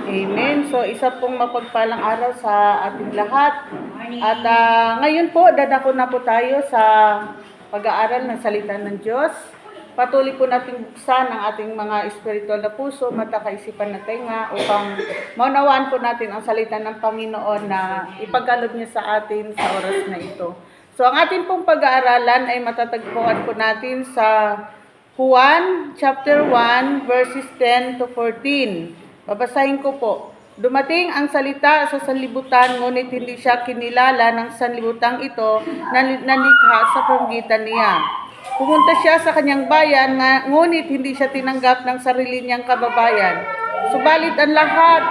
Amen. So, isa pong mapagpalang araw sa ating lahat. At ngayon po, dadako na po tayo sa pag-aaral ng salita ng Diyos. Patuloy po natin buksan ang ating mga espiritual na puso, mata, kaisipan na tenga upang maunawaan po natin ang salita ng Panginoon na ipagkaloob niya sa atin sa oras na ito. So, ang ating pong pag-aaralan ay matatagpuan po natin sa Juan chapter 1 verses 10 to 14. Babasahin ko po. Dumating ang salita sa sanlibutan, ngunit hindi siya kinilala ng sanlibutang ito na nalikha sa pamamagitan niya. Pumunta siya sa kanyang bayan, ngunit hindi siya tinanggap ng sarili niyang kababayan. Subalit ang lahat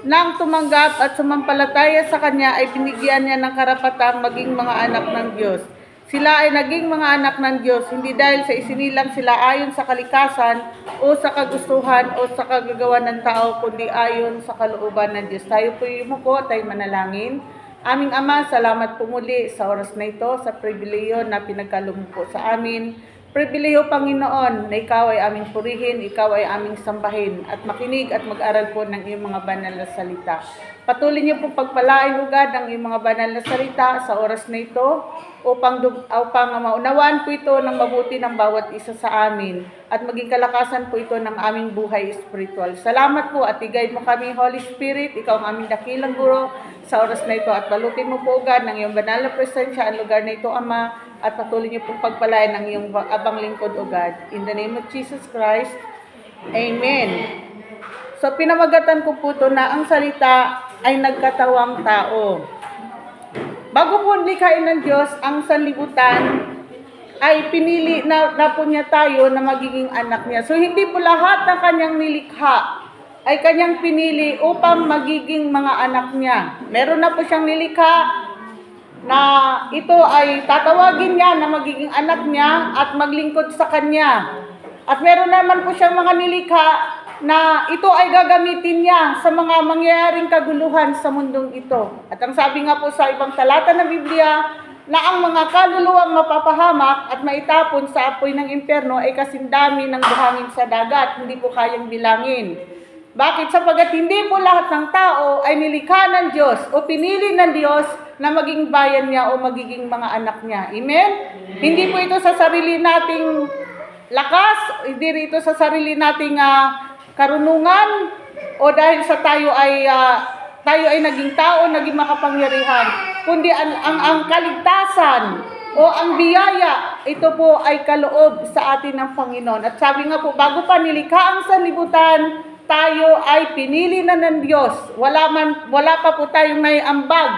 ng tumanggap at sumampalataya sa kanya ay binigyan niya ng karapatang maging mga anak ng Diyos. Sila ay naging mga anak ng Diyos, hindi dahil sa isinilang sila ayon sa kalikasan o sa kagustuhan o sa kagagawa ng tao, kundi ayon sa kalooban ng Diyos. Tayo po yumuko, tayo manalangin. Aming Ama, salamat po muli sa oras na ito, sa pribileyo na pinagkaloob mo po sa amin. Pribileyo, Panginoon, na ikaw ay aming purihin, ikaw ay aming sambahin, at makinig at mag-aral po ng iyong mga banal na salita. Patuloy niyo po pagpalain ugad ang iyong mga banal na salita sa oras na ito upang maunawaan po ito ng mabuti ng bawat isa sa amin at maging kalakasan po ito ng aming buhay espiritual. Salamat po at i-guide mo kami, Holy Spirit, ikaw ang aming dakilang guro sa oras na ito at balutin mo po ugad ng iyong banal na presensya ang lugar na ito, Ama, at patuloy niyo pong pagpalain ng iyong abang lingkod ugad. In the name of Jesus Christ, Amen. So, pinamagatan ko po ito na ang salita ay nagkatawang tao. Bago po likhain ng Diyos ang sanlibutan, ay pinili na po niya tayo na magiging anak niya. So, hindi po lahat ng kanyang nilikha ay kanyang pinili upang magiging mga anak niya. Meron na po siyang nilikha na ito ay tatawagin niya na magiging anak niya at maglingkod sa kanya. At meron naman po siyang mga nilikha na ito ay gagamitin niya sa mga mangyayaring kaguluhan sa mundong ito. At ang sabi nga po sa ibang talata ng Biblia, na ang mga kaluluwang mapapahamak at maitapon sa apoy ng impyerno ay kasindami ng buhangin sa dagat, hindi po kayang bilangin. Bakit? Sapagat hindi po lahat ng tao ay nilikha ng Diyos o pinili ng Diyos na maging bayan niya o magiging mga anak niya. Amen? Hindi po ito sa sarili nating lakas, hindi ito sa sarili nating karunungan o dahil sa tayo ay naging tao, naging makapangyarihan, kundi ang kaligtasan o ang biyaya, ito po ay kaloob sa atin ng Panginoon. At sabi nga po, bago pa nilikha ang sanlibutan, tayo ay pinili na ng Diyos. Wala pa po tayong naiambag.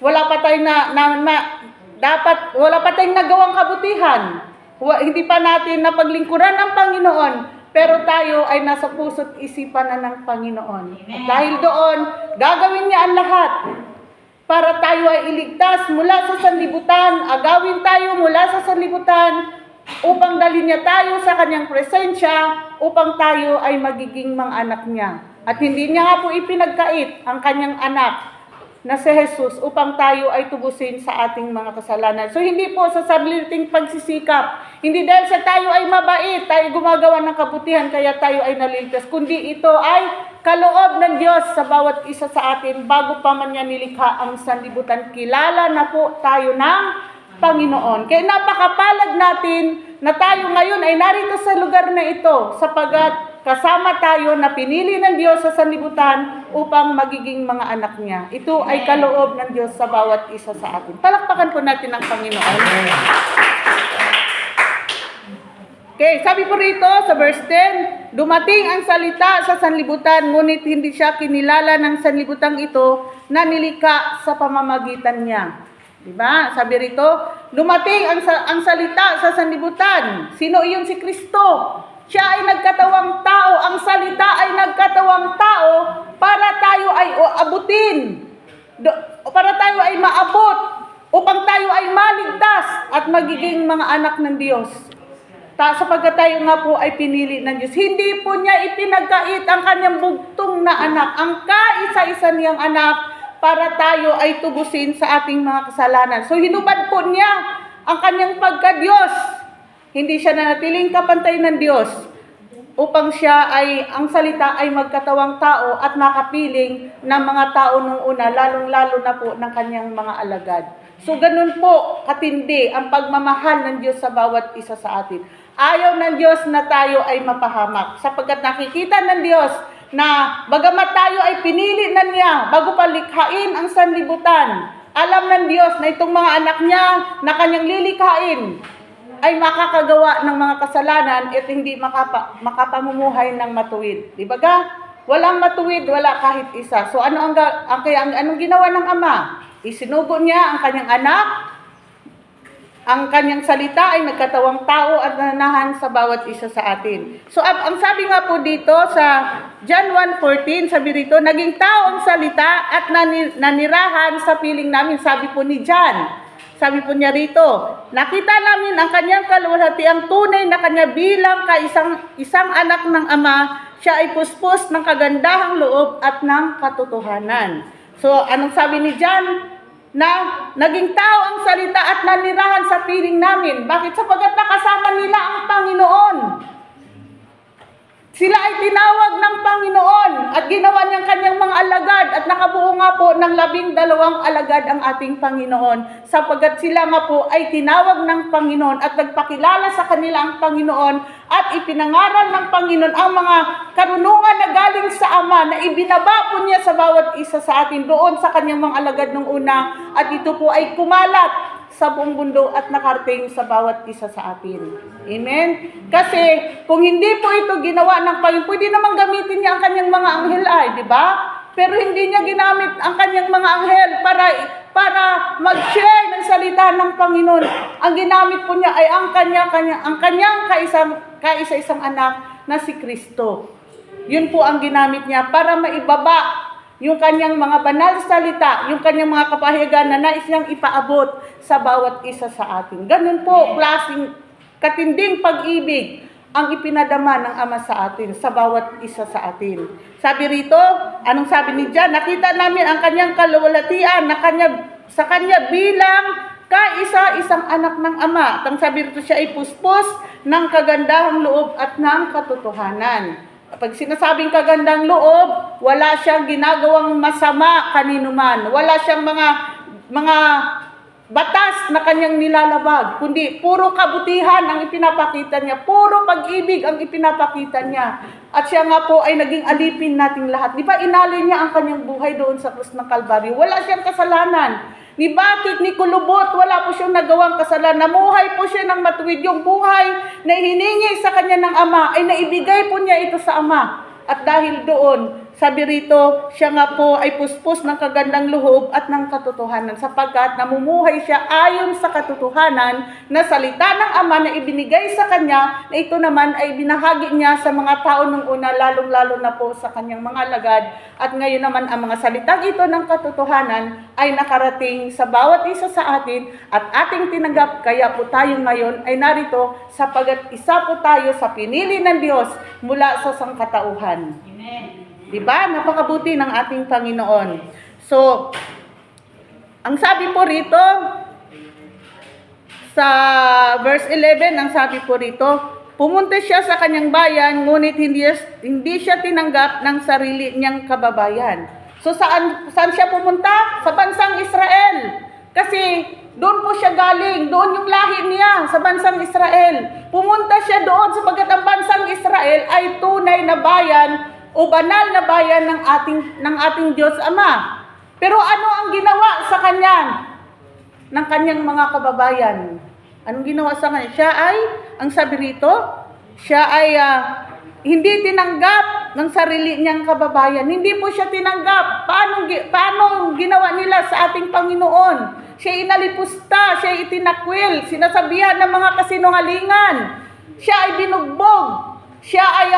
Wala pa tayong wala pa tayong nagawang kabutihan. Hindi pa natin napaglingkuran ng Panginoon. Pero tayo ay nasa puso't isipan na ng Panginoon. At dahil doon, gagawin niya ang lahat para tayo ay iligtas mula sa sanlibutan, agawin tayo mula sa sanlibutan, upang dalhin niya tayo sa kanyang presensya, upang tayo ay magiging mga anak niya. At hindi niya nga po ipinagkait ang kanyang anak na si Jesus upang tayo ay tubusin sa ating mga kasalanan. So hindi po sa sariling pagsisikap, hindi dahil sa tayo ay mabait, tayo gumagawa ng kabutihan, kaya tayo ay naliligtas, kundi ito ay kaloob ng Diyos sa bawat isa sa atin bago pa man niya nilikha ang sanlibutan. Kilala na po tayo ng Panginoon. Kaya napakapalad natin na tayo ngayon ay narito sa lugar na ito sapagat kasama tayo na pinili ng Diyos sa sanlibutan upang magiging mga anak niya. Ito ay kaloob ng Diyos sa bawat isa sa atin. Palakpakan po natin ang Panginoon. Okay, sabi po rito sa verse 10, dumating ang salita sa sanlibutan, ngunit hindi siya kinilala ng sanlibutang ito na nilikha sa pamamagitan niya. Diba? Sabi rito, dumating ang salita sa sanlibutan. Sino iyon? Si Kristo. Siya ay nagkatawang tao. Ang salita ay nagkatawang tao para tayo ay abutin. Para tayo ay maabot. Upang tayo ay maligtas at magiging mga anak ng Diyos. Sapagkat tayo nga po ay pinili ng Diyos. Hindi po niya ipinagkait ang kanyang bugtong na anak. Ang kaisa-isa niyang anak para tayo ay tubusin sa ating mga kasalanan. So hinubad po niya ang kanyang pagka-Diyos. Hindi siya nanatiling kapantay ng Diyos. upang siya ay, ang salita ay magkatawang tao at makapiling ng mga tao nung una, lalong-lalo na po ng kanyang mga alagad. So ganun po katindi ang pagmamahal ng Diyos sa bawat isa sa atin. Ayaw ng Diyos na tayo ay mapahamak, sapagkat nakikita ng Diyos na bagamat tayo ay pinili na niya bago pa likhain ang sanlibutan, alam ng Diyos na itong mga anak niya na kanyang lilikhain ay makakagawa ng mga kasalanan at hindi makapamumuhay ng matuwid. Di ba ga? Walang matuwid, wala kahit isa. So anong ginawa ng Ama? Isinugo niya ang kanyang anak, ang kanyang salita ay nagkatawang tao at nananahan sa bawat isa sa atin. So ang sabi nga po dito sa John 1:14, sabi rito, naging tao ang salita at nanirahan sa piling namin, sabi po ni John. Sabi po niya rito, nakita namin ang kanyang kaluwalhatiang tunay na kanya bilang isang anak ng Ama, siya ay puspos ng kagandahang loob at ng katotohanan. So anong sabi ni John? Na naging tao ang salita at nanirahan sa piling namin. Bakit? Sapagkat nakasama nila ang Panginoon. Sila ay tinawag ng Panginoon at ginawa niyang kanyang mga alagad at nakabuo nga po ng 12 alagad ang ating Panginoon, sapagkat sila nga po ay tinawag ng Panginoon at nagpakilala sa kanila ang Panginoon at ipinangaral ng Panginoon ang mga karunungan na galing sa Ama na ibinaba po niya sa bawat isa sa atin doon sa kanyang mga alagad nung una, at ito po ay kumalat sa buong mundo at nakarating sa bawat isa sa atin. Amen? Kasi kung hindi po ito ginawa ng Panginoon, pwede naman gamitin niya ang kanyang mga anghel ay, di ba? Pero hindi niya ginamit ang kanyang mga anghel para mag-share ng salita ng Panginoon. Ang ginamit po niya ay ang kanyang kaisa-isang anak na si Kristo. Yun po ang ginamit niya para maibaba yung kanyang mga banal salita, yung kanyang mga kapahayagan na nais niyang ipaabot sa bawat isa sa atin. Ganun po, klaseng katinding pag-ibig ang ipinadama ng Ama sa atin, sa bawat isa sa atin. Sabi rito, anong sabi ni John? Nakita namin ang kanyang kaluwalhatian sa kanya bilang kaisa-isang anak ng Ama. At ang sabi rito, siya ay puspos ng kagandahang loob at ng katotohanan. Pag sinasabing kagandang loob, wala siyang ginagawang masama kanino man. Wala siyang mga batas na kanyang nilalabag, kundi puro kabutihan ang ipinapakita niya, puro pag-ibig ang ipinapakita niya. At siya nga po ay naging alipin nating lahat. Di ba inalin niya ang kanyang buhay doon sa krus ng Kalbaryo? Wala siyang kasalanan. Ni batik, ni kulubot, wala po siyang nagawang kasalanan. Namuhay po siya ng matuwid. Yung buhay na hiningi sa kanya ng Ama, ay naibigay po niya ito sa Ama. At dahil doon, sabi rito, siya nga po ay puspos ng kagandang loob at ng katotohanan, sapagkat namumuhay siya ayon sa katotohanan na salita ng Ama na ibinigay sa kanya, na ito naman ay binahagi niya sa mga tao nung una, lalong-lalo na po sa kanyang mga alagad. At ngayon naman ang mga salitang ito ng katotohanan ay nakarating sa bawat isa sa atin at ating tinanggap, kaya po tayo ngayon ay narito sapagkat isa po tayo sa pinili ng Diyos mula sa sangkatauhan. Amen. Diba? Napakabuti ng ating Panginoon. So, ang sabi po rito, sa verse 11, ang sabi po rito, pumunta siya sa kanyang bayan, ngunit hindi siya tinanggap ng sarili niyang kababayan. So, saan siya pumunta? Sa bansang Israel. Kasi, doon po siya galing, doon yung lahi niya, sa bansang Israel. Pumunta siya doon sapagkat ang bansang Israel ay tunay na bayan o banal na bayan ng ating Diyos Ama. Pero ano ang ginawa sa kanya ng kanyang mga kababayan? Anong ginawa sa kanya? Siya ay, ang sabi rito, siya ay hindi tinanggap ng sarili niyang kababayan. Hindi po siya tinanggap. Paano ginawa nila sa ating Panginoon? Siya inalipusta, siya itinakwil, sinasabihan ng mga kasinungalingan. Siya ay binugbog, siya ay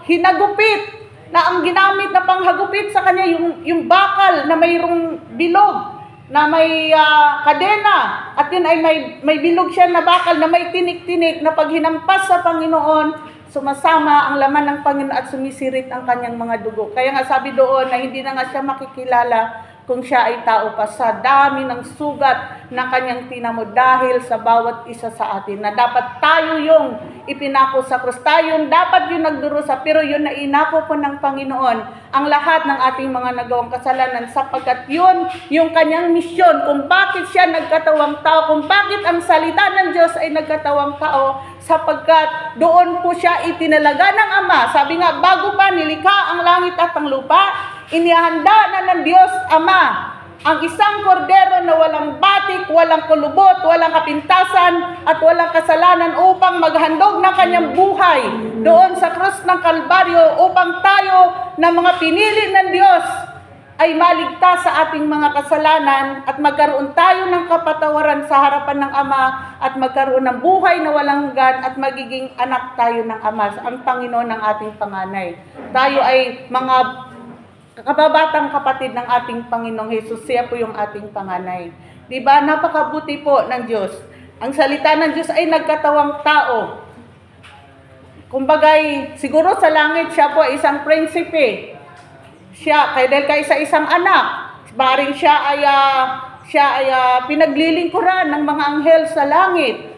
hinagupit, na ang ginamit na panghagupit sa kanya yung bakal na mayroong bilog, na may kadena, at yun ay may bilog siya na bakal na may tinik-tinik na pag hinampas sa Panginoon, sumasama ang laman ng Panginoon at sumisirit ang kanyang mga dugo. Kaya nga sabi doon na hindi na nga siya makikilala kung siya ay tao pa, sa dami ng sugat na kanyang tinamo dahil sa bawat isa sa atin, na dapat tayo yung ipinako sa krus, tayo yung dapat yung nagdurusa, pero yun na inako po ng Panginoon ang lahat ng ating mga nagawang kasalanan, sapagkat yun yung kanyang misyon kung bakit siya nagkatawang tao, kung bakit ang salita ng Diyos ay nagkatawang tao, sapagkat doon po siya itinalaga ng Ama. Sabi nga, bago pa nilikha ang langit at ang lupa, inihanda na ng Diyos Ama ang isang kordero na walang batik, walang kulubot, walang kapintasan, at walang kasalanan upang maghandog ng kanyang buhay doon sa krus ng Kalbaryo upang tayo na mga pinili ng Diyos ay maligtas sa ating mga kasalanan at magkaroon tayo ng kapatawaran sa harapan ng Ama at magkaroon ng buhay na walang hanggan at magiging anak tayo ng Ama, ang Panginoon ng ating panganay. Tayo ay mga kababatang kapatid ng ating Panginoong Hesus, siya po yung ating panganay. Diba? Napakabuti po ng Diyos. Ang salita ng Diyos ay nagkatawang tao. Kumbagay, siguro sa langit siya po ay isang prinsipe. Siya, dahil kaysa isang anak, baring siya ay pinaglilingkuran ng mga anghel sa langit.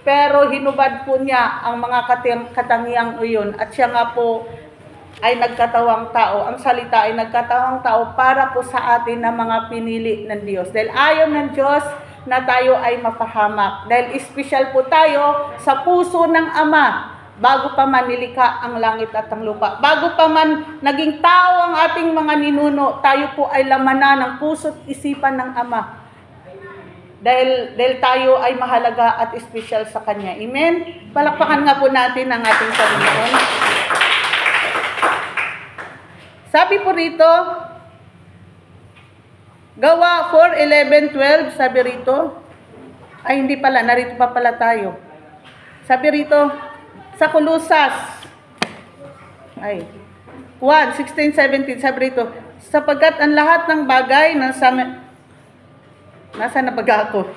Pero hinubad po niya ang mga katangiang iyon, at siya nga po ay nagkatawang tao. Ang salita ay nagkatawang tao para po sa atin na mga pinili ng Diyos. Dahil ayaw ng Diyos na tayo ay mapahamak. Dahil espesyal po tayo sa puso ng Ama bago pa man nilikha ang langit at ang lupa. Bago pa man naging tao ang ating mga ninuno, tayo po ay lamanan ng puso at isipan ng Ama. Dahil tayo ay mahalaga at espesyal sa Kanya. Amen? Palakpakan nga po natin ang ating Panginoon. Sabi po rito, Gawa 4:11-12, sabi rito, ay hindi pala, narito pa pala tayo. Sabi rito, sa Kolosas, 1:16-17, sabi rito, sapagkat ang lahat ng bagay nasa na baga ako.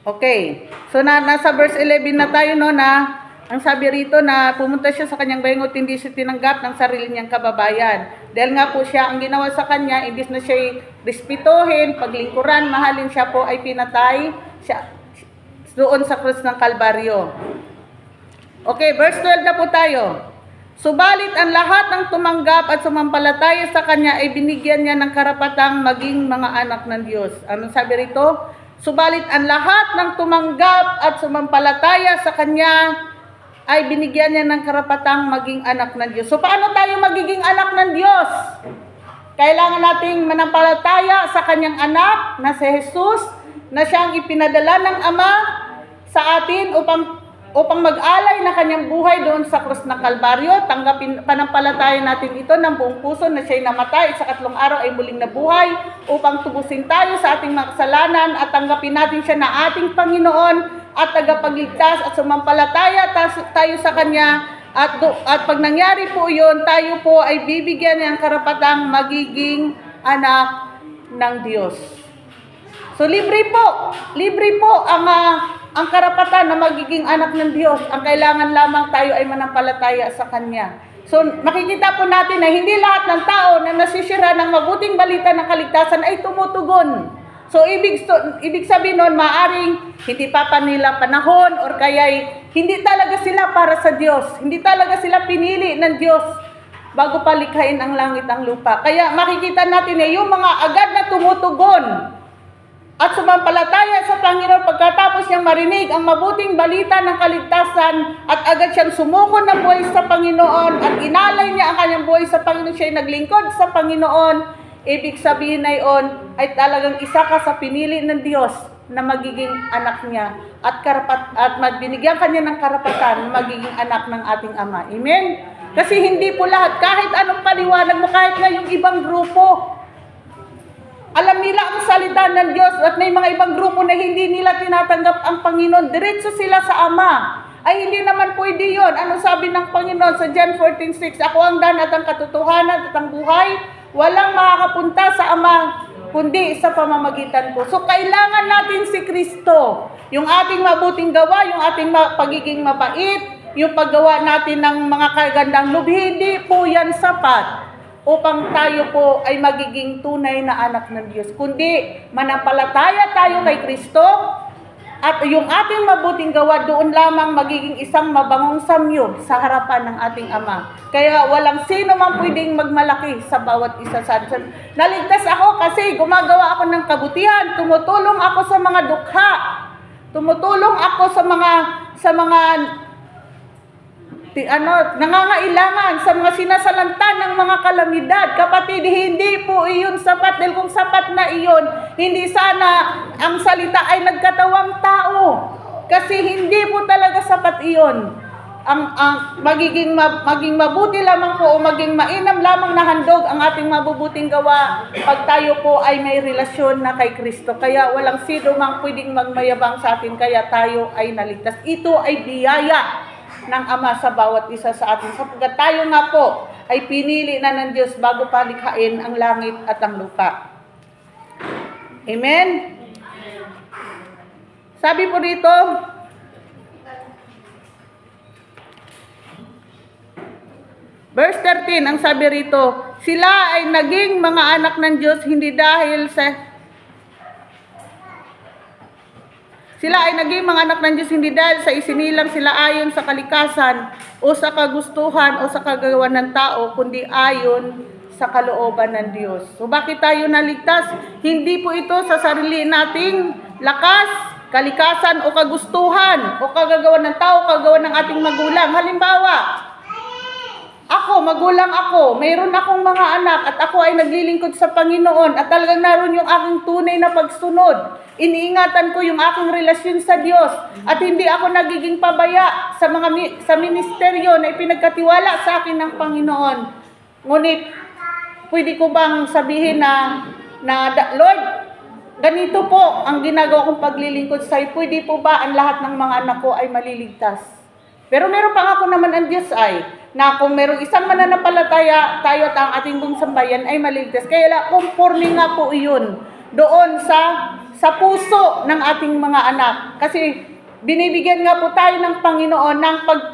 Okay, so nasa verse 11 na tayo, no, na ang sabi rito na pumunta siya sa kanyang bayan at hindi siya tinanggap ng sarili niyang kababayan. Dahil nga po siya, ang ginawa sa kanya, imbis na siya respetuhin, paglingkuran, mahalin, siya po ay pinatay siya doon sa krus ng Kalbaryo. Okay, verse 12 na po tayo. Subalit ang lahat ng tumanggap at sumampalataya sa kanya ay binigyan niya ng karapatang maging mga anak ng Diyos. Anong sabi rito? Subalit ang lahat ng tumanggap at sumampalataya sa kanya ay binigyan niya ng karapatang maging anak ng Diyos. So, paano tayo magiging anak ng Diyos? Kailangan nating manampalataya sa kanyang anak na si Jesus, na siyang ipinadala ng Ama sa atin upang mag-alay na kanyang buhay doon sa krus ng Kalbaryo. Panampalataya natin ito ng buong puso na siya'y namatay at sa 3 araw ay muling nabuhay upang tubusin tayo sa ating mga kasalanan at tanggapin natin siya na ating Panginoon at tagapagligtas at sumampalataya tayo sa Kanya, at pag nangyari po yun, tayo po ay bibigyan ng karapatang magiging anak ng Diyos. So libre po ang karapatan na magiging anak ng Diyos. Ang kailangan lamang tayo ay manampalataya sa Kanya. So makikita po natin na hindi lahat ng tao na nasisira ng mabuting balita ng kaligtasan ay tumutugon. So, ibig sabihin nun, maaring hindi pa nila panahon or kaya hindi talaga sila para sa Diyos. Hindi talaga sila pinili ng Diyos bago palikhain ang langit ang lupa. Kaya makikita natin na yung mga agad na tumutugon at sumampalataya sa Panginoon pagkatapos niyang marinig ang mabuting balita ng kaligtasan at agad siyang sumuko na buhay sa Panginoon at inalay niya ang kanyang buhay sa Panginoon, siya ay naglingkod sa Panginoon. Ibig sabihin na iyon ay talagang isa ka sa pinili ng Diyos na magiging anak niya at binigyan kanya ng karapatan magiging anak ng ating Ama. Amen? Kasi hindi po lahat, kahit anong paliwanag mo, kahit na yung ibang grupo, alam nila ang salita ng Diyos at may mga ibang grupo na hindi nila tinatanggap ang Panginoon, diretso sila sa Ama. Ay hindi naman pwede yun. Ano sabi ng Panginoon sa John 14:6? Ako ang daan at ang katotohanan at ang buhay. Walang makakapunta sa Ama kundi sa pamamagitan ko. So kailangan natin si Kristo. Yung ating mabuting gawa, yung ating pagiging mabait, yung paggawa natin ng mga kagandang loob, hindi po yan sapat. upang tayo po ay magiging tunay na anak ng Diyos. Kundi manampalataya tayo kay Kristo at yung ating mabuting gawa doon lamang magiging isang mabangong samyo sa harapan ng ating Ama. Kaya walang sino man pwedeng magmalaki sa bawat isa sa atin. Naligtas ako kasi gumagawa ako ng kabutihan, tumutulong ako sa mga dukha, tumutulong ako sa mga nangangailangan, sa mga sinasalanta ng mga kalamidad. Kapatid, hindi po iyon sapat. Dahil kung sapat na iyon, hindi sana ang salita ay nagkatawang tao. Kasi hindi po talaga sapat iyon. Maging mabuti lamang po o maging mainam lamang na handog ang ating mabubuting gawa pag tayo po ay may relasyon na kay Kristo. Kaya walang sino mang pwedeng magmayabang sa atin, kaya tayo ay naligtas. Ito ay biyaya ng Ama sa bawat isa sa atin. Sapagkat tayo nga po ay pinili na ng Diyos bago palikhain ang langit at ang lupa. Amen? Sabi po dito, verse 13, ang sabi rito, sila ay naging mga anak ng Diyos hindi dahil sa Sila ay naging mga anak ng Diyos hindi dahil sa isinilang sila ayon sa kalikasan o sa kagustuhan o sa kagagawan ng tao, kundi ayon sa kalooban ng Diyos. So bakit tayo naligtas? Hindi po ito sa sarili nating lakas, kalikasan o kagustuhan o kagagawan ng tao, kagagawan ng ating magulang. Halimbawa, magulang ako, mayroon akong mga anak at ako ay naglilingkod sa Panginoon at talagang naroon yung aking tunay na pagsunod. Iniingatan ko yung aking relasyon sa Diyos at hindi ako nagiging pabaya sa ministeryo na ipinagkatiwala sa akin ng Panginoon. Ngunit, pwede ko bang sabihin na Lord, ganito po ang ginagawa kong paglilingkod sa iyo. Pwede po ba ang lahat ng mga anak ko ay maliligtas? Pero meron pa ako naman ang Diyos na kung merong isang mananampalataya, tayo at ang ating buong sambayan ay maligtas. Kaya conforme nga po iyon doon sa puso ng ating mga anak. Kasi binibigyan nga po tayo ng Panginoon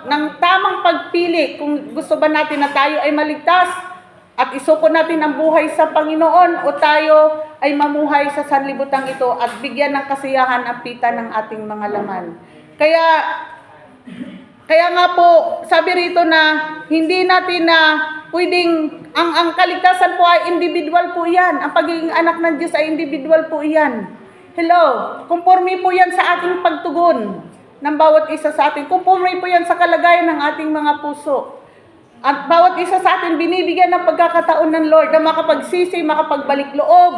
ng tamang pagpili kung gusto ba natin na tayo ay maligtas at isuko natin ang buhay sa Panginoon o tayo ay mamuhay sa sanlibutan ito at bigyan ng kasiyahan ang pita ng ating mga laman. Kaya nga po, sabi rito na hindi natin na pwedeng, ang kaligtasan po ay individual po yan. Ang pagiging anak ng Diyos ay individual po yan. Hello, conforme po yan sa ating pagtugon ng bawat isa sa atin. Conforme po yan sa kalagayan ng ating mga puso. At bawat isa sa atin binibigyan ng pagkakataon ng Lord na makapagsisi, makapagbalik loob,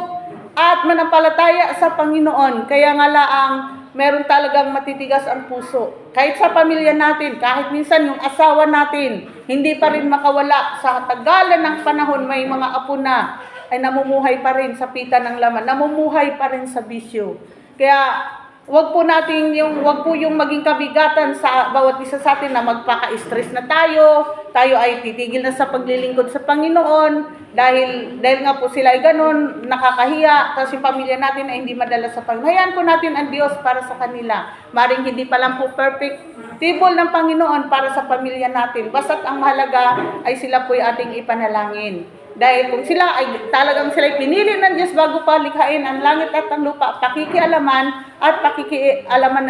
at manampalataya sa Panginoon. Kaya nga laang meron talagang matitigas ang puso. Kahit sa pamilya natin, kahit minsan yung asawa natin, hindi pa rin makawala. Sa tagalan ng panahon, may mga apo na ay namumuhay pa rin sa pita ng laman, namumuhay pa rin sa bisyo. Kaya wag po yung maging kabigatan sa bawat isa sa atin na magpaka-stress na tayo ay titigil na sa paglilingkod sa Panginoon dahil nga po sila ay ganun, nakakahiya, tapos yung pamilya natin ay hindi madala sa Panginoon. Hayaan po natin ang Diyos para sa kanila. Maring hindi pa lang po perfect tibol ng Panginoon para sa pamilya natin. Basta't ang mahalaga ay sila po ay ating ipanalangin. Dahil kung sila ay talagang sila ay pinili ng Diyos bago palikhain ang langit at ang lupa, pakikialaman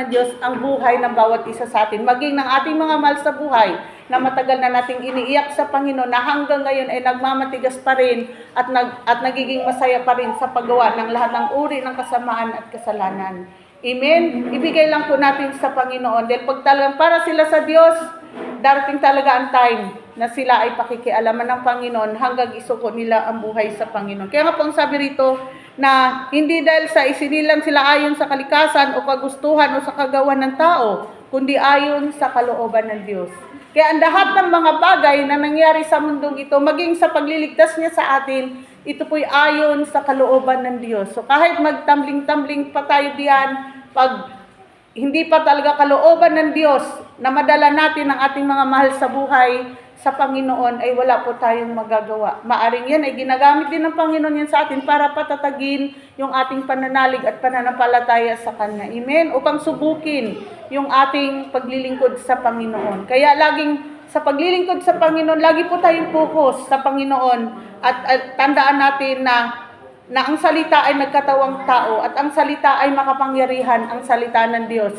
ng Diyos ang buhay ng bawat isa sa atin. Maging ng ating mga mahal sa buhay na matagal na nating iniiyak sa Panginoon na hanggang ngayon ay nagmamatigas pa rin at nagiging masaya pa rin sa paggawa ng lahat ng uri ng kasamaan at kasalanan. Amen? Ibigay lang po natin sa Panginoon. Dahil pag talagang para sila sa Diyos, darating talaga ang time na sila ay pakikialaman ng Panginoon hanggang isuko nila ang buhay sa Panginoon. Kaya nga po ang sabi rito na hindi dahil sa isinilang sila ayon sa kalikasan o kagustuhan o sa kagawan ng tao, kundi ayon sa kalooban ng Diyos. Kaya ang lahat ng mga bagay na nangyari sa mundong ito, maging sa pagliligtas niya sa atin, ito po'y ayon sa kalooban ng Diyos. So kahit magtambling-tambling pa tayo diyan, pag hindi pa talaga kalooban ng Diyos na madala natin ang ating mga mahal sa buhay sa Panginoon, ay wala po tayong magagawa. Maaring yan ay ginagamit din ng Panginoon yan sa atin para patatagin yung ating pananalig at pananampalataya sa Kanya. Amen? Upang subukin yung ating paglilingkod sa Panginoon. Kaya laging sa paglilingkod sa Panginoon, lagi po tayong focus sa Panginoon at tandaan natin na ang salita ay nagkatawang tao at ang salita ay makapangyarihan, ang salita ng Diyos.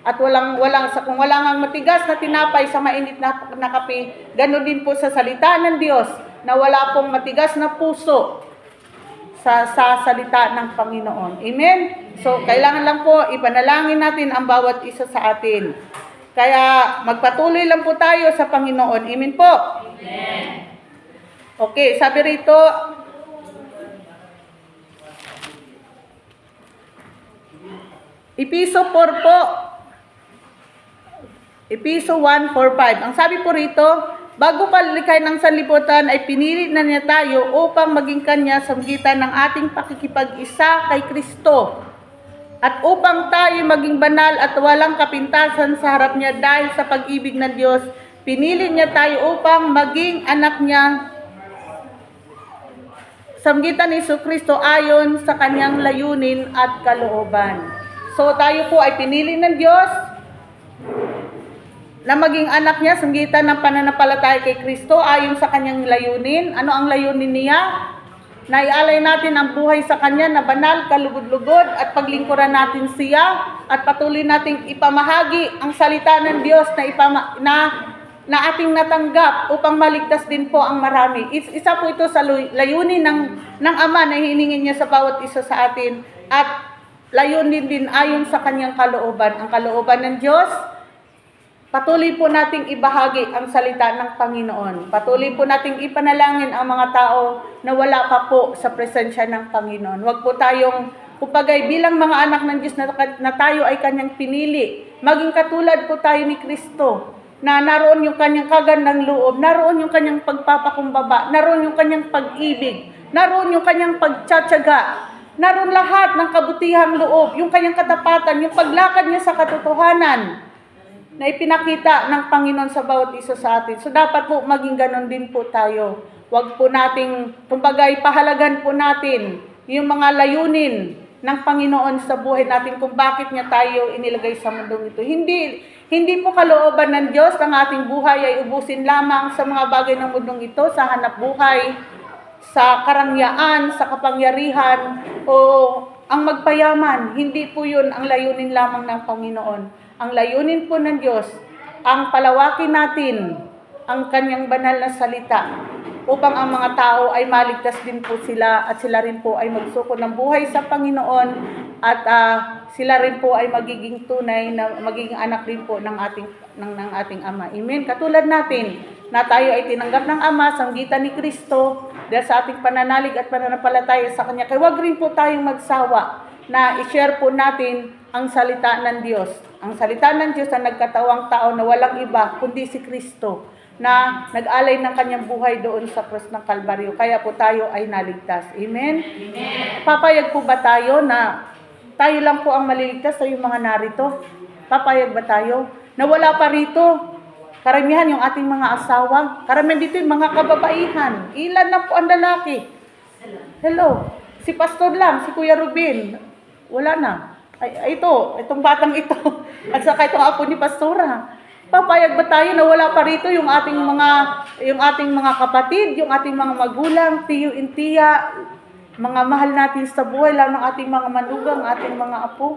At kung wala ngang matigas na tinapay sa mainit na kape, ganoon din po sa salita ng Diyos na wala pong matigas na puso sa salita ng Panginoon. Amen? So, kailangan lang po ipanalangin natin ang bawat isa sa atin. Kaya magpatuloy lang po tayo sa Panginoon. Amen po? Amen. Okay, sabi rito, Episo 4 po. Episo 1:4-5. Ang sabi po rito, bago palikay ng sanlibutan ay pinili na niya tayo upang maging kanya sa magitan ng ating pakikipag-isa kay Kristo. At upang tayo maging banal at walang kapintasan sa harap niya dahil sa pag-ibig ng Diyos, pinili niya tayo upang maging anak niya sa magitan ni Kristo ayon sa kanyang layunin at kalooban. So tayo po ay pinili ng Diyos na maging anak niya sa magitan ng pananampalataya kay Kristo ayon sa kanyang layunin. Ano ang layunin niya? Na ialay natin ang buhay sa Kanya na banal, kalugod-lugod at paglingkuran natin siya at patuloy nating ipamahagi ang salita ng Diyos na ating natanggap upang maligtas din po ang marami. Isa po ito sa layunin ng Ama na hiningin niya sa bawat isa sa atin at layunin din ayon sa Kanyang kalooban. Ang kalooban ng Diyos, patuloy po nating ibahagi ang salita ng Panginoon. Patuloy po nating ipanalangin ang mga tao na wala pa po sa presensya ng Panginoon. Huwag po tayong, kupagay, bilang mga anak ng Diyos na tayo ay Kanyang pinili. Maging katulad po tayo ni Kristo, na naroon yung Kanyang kagandang loob, naroon yung Kanyang pagpapakumbaba, naroon yung Kanyang pag-ibig, naroon yung Kanyang pagtsatsaga, naroon lahat ng kabutihang loob, yung Kanyang katapatan, yung paglakad niya sa katotohanan na ipinakita ng Panginoon sa bawat isa sa atin. So dapat po maging ganon din po tayo. Huwag po nating, kumbagay, pahalagan po natin yung mga layunin ng Panginoon sa buhay natin kung bakit niya tayo inilagay sa mundong ito. Hindi po kalooban ng Diyos ang ating buhay ay ubusin lamang sa mga bagay ng mundong ito, sa hanap buhay, sa karangyaan, sa kapangyarihan, o ang magpayaman. Hindi po yun ang layunin lamang ng Panginoon. Ang layunin po ng Diyos, ang palawakin natin ang Kanyang banal na salita upang ang mga tao ay maligtas din po sila at sila rin po ay magsuko ng buhay sa Panginoon at sila rin po ay magiging tunay na magiging anak din po ng ating Ama. Amen. Katulad natin na tayo ay tinanggap ng Ama sa magitan ni Kristo dahil sa ating pananalig at pananampalataya sa Kanya. Kaya huwag rin po tayong magsawa na i-share po natin ang salita ng Diyos. Ang salita ng Diyos na nagkatawang tao na walang iba kundi si Kristo na nag-alay ng Kanyang buhay doon sa krus ng Kalbaryo. Kaya po tayo ay naligtas. Amen? Amen. Papayag po ba tayo na tayo lang po ang maliligtas sa yung mga narito? Papayag ba tayo? Na wala pa rito. Karamihan yung ating mga asawa. Karamihan dito yung mga kababaihan. Ilan na po ang lalaki? Hello. Si Pastor lang, si Kuya Rubin. Wala na. Itong batang ito. At saka itong apo ni Pastora. Papayag ba tayo na wala pa rito yung ating mga kapatid, yung ating mga magulang, tiyo and tiya, mga mahal natin sa buhay, lalo ng ating mga manugang, ating mga apo?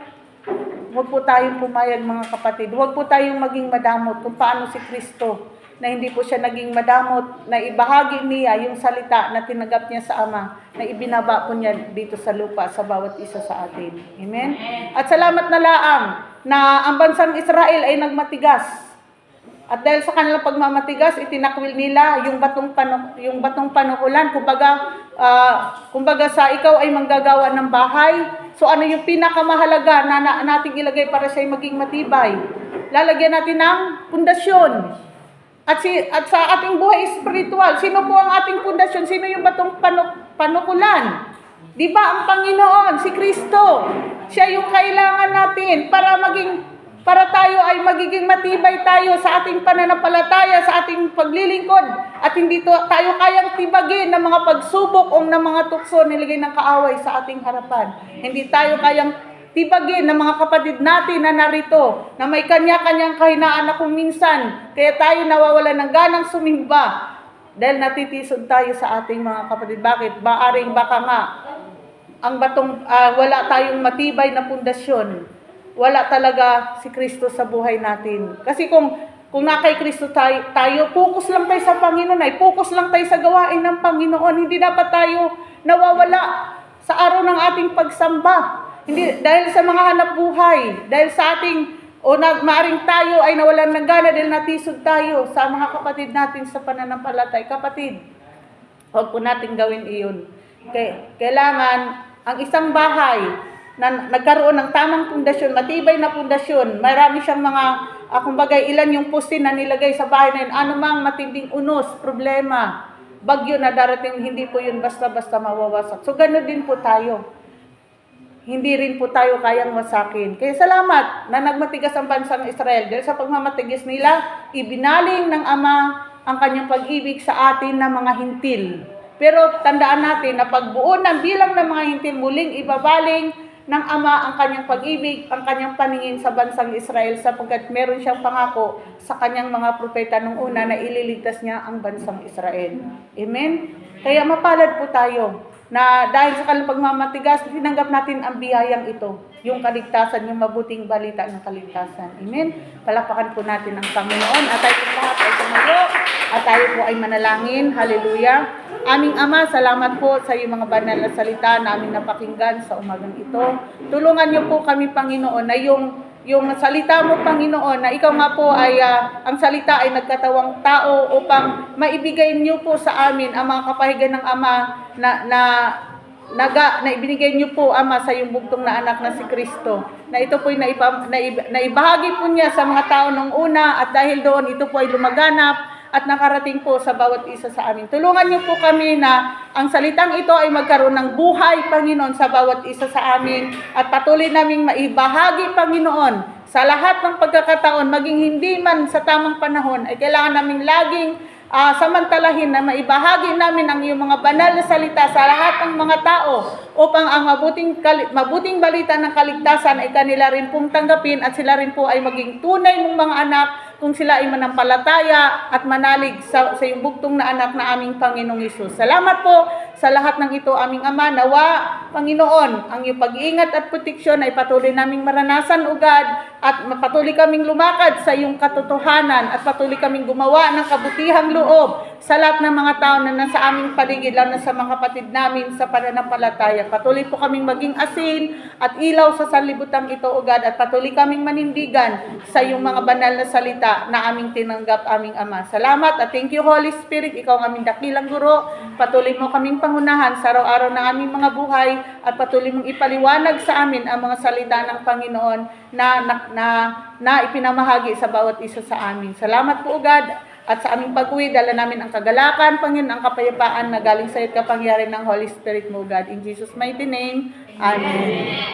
Huwag po tayong pumayag, mga kapatid. Huwag po tayong maging madamot kung paano si Kristo na hindi po siya naging madamot, na ibahagi niya yung salita na tinanggap niya sa Ama, na ibinaba po niya dito sa lupa sa bawat isa sa atin. Amen? At salamat na laang na ang bansang Israel ay nagmatigas. At dahil sa kanilang pagmamatigas, itinakwil nila yung batong panukulan. Kumbaga sa ikaw ay manggagawa ng bahay. So ano yung pinakamahalaga na nating ilagay para siya maging matibay? Lalagyan natin ng pundasyon. At sa ating buhay spiritual, sino po ang ating pundasyon? Sino yung batong panukulan? Di ba ang Panginoon, si Kristo? Siya yung kailangan natin para tayo ay magiging matibay tayo sa ating pananampalataya, sa ating paglilingkod, at hindi tayo kayang tibagin ng mga pagsubok o ng mga tukso nilagay ng kaaway sa ating harapan. Hindi tayo kayang tibagin ng mga kapatid natin na narito, na may kanya-kanyang kahinaan na kung minsan, kaya tayo nawawala ng ganang sumimba, dahil natitisod tayo sa ating mga kapatid. Bakit? Baka nga, ang batong, wala tayong matibay na pundasyon. Wala talaga si Kristo sa buhay natin. Kasi kung na kay Kristo tayo, focus lang tayo sa Panginoon, focus lang tayo sa gawain ng Panginoon. Hindi dapat tayo nawawala sa araw ng ating pagsamba. Hindi dahil sa mga hanap buhay, dahil sa ating maaring tayo ay nawalan ng gana dahil natisod tayo sa mga kapatid natin sa pananampalatay. Kapatid, huwag po natin gawin iyon. Kailangan ang isang bahay na nagkaroon ng tamang pundasyon, matibay na pundasyon, marami siyang mga, kumbaga ilan yung poste na nilagay sa bahay na yun, anumang matinding unos, problema, bagyo na darating, hindi po yun basta-basta mawawasak. So gano'n din po tayo. Hindi rin po tayo kayang wasakin. Kaya salamat na nagmatigas ang bansang Israel. Dahil sa pagmamatigas nila, ibinaling ng Ama ang kanyang pag-ibig sa atin na mga hintil. Pero tandaan natin na pagbuo ng bilang ng mga hintil, muling ibabaling ng Ama ang kanyang pag-ibig, ang kanyang paningin sa bansang Israel sapagkat meron siyang pangako sa kanyang mga propeta nung una na ililigtas niya ang bansang Israel. Amen? Kaya mapalad po tayo na dahil sa kanilang pagmamatigas, tinanggap natin ang biyayang ito, yung kaligtasan, yung mabuting balita ng kaligtasan. Amen? Palakpakan po natin ang Panginoon at tayo lahat ay tumayo at tayo po ay manalangin. Hallelujah. Aming Ama, salamat po sa iyong mga banal na salita na aming napakinggan sa umagang ito. Tulungan niyo po kami, Panginoon, na yung salita mo, Panginoon, na ikaw nga po ay, ang salita ay nagkatawang tao upang maibigay niyo po sa amin ang mga kapahigan ng Ama na ibinigay niyo po, Ama, sa iyong bugtong na anak na si Kristo. Na ito po ay naibahagi po niya sa mga tao nung una at dahil doon ito po ay lumaganap at nakarating po sa bawat isa sa amin. Tulungan niyo po kami na ang salitang ito ay magkaroon ng buhay, Panginoon, sa bawat isa sa amin at patuloy naming maibahagi, Panginoon, sa lahat ng pagkakataon, maging hindi man sa tamang panahon, ay kailangan naming laging samantalahin na maibahagi namin ang iyong mga banal na salita sa lahat ng mga tao upang ang mabuting balita ng kaligtasan ay kanila rin pong tanggapin at sila rin po ay maging tunay mong mga anak kung sila ay manampalataya at manalig sa iyong bugtong na anak na aming Panginoong Hesus. Salamat po sa lahat ng ito, aming Ama. Nawa, Panginoon, ang iyong pag-iingat at proteksyon ay patuloy naming maranasan, ugad, at patuloy kaming lumakad sa iyong katotohanan at patuloy kaming gumawa ng kabutihang loob sa lahat ng mga tao na nasa aming paligid, lalo na sa mga kapatid namin sa pananampalataya. Patuloy po kaming maging asin at ilaw sa sanlibutan ito, ugad, at patuloy kaming manindigan sa iyong mga banal na salita na aming tinanggap, aming Ama. Salamat at thank you, Holy Spirit. Ikaw ang aming dakilang guro. Patuloy mo kaming pangunahan sa araw-araw ng aming mga buhay at patuloy mong ipaliwanag sa amin ang mga salita ng Panginoon na ipinamahagi sa bawat isa sa amin. Salamat po, ugad. At sa aming pag-uwi, dala namin ang kagalakan, Panginoon, ang kapayapaan na galing sa iyo at kapangyarihan ng Holy Spirit mo, God. In Jesus' mighty name, Amen.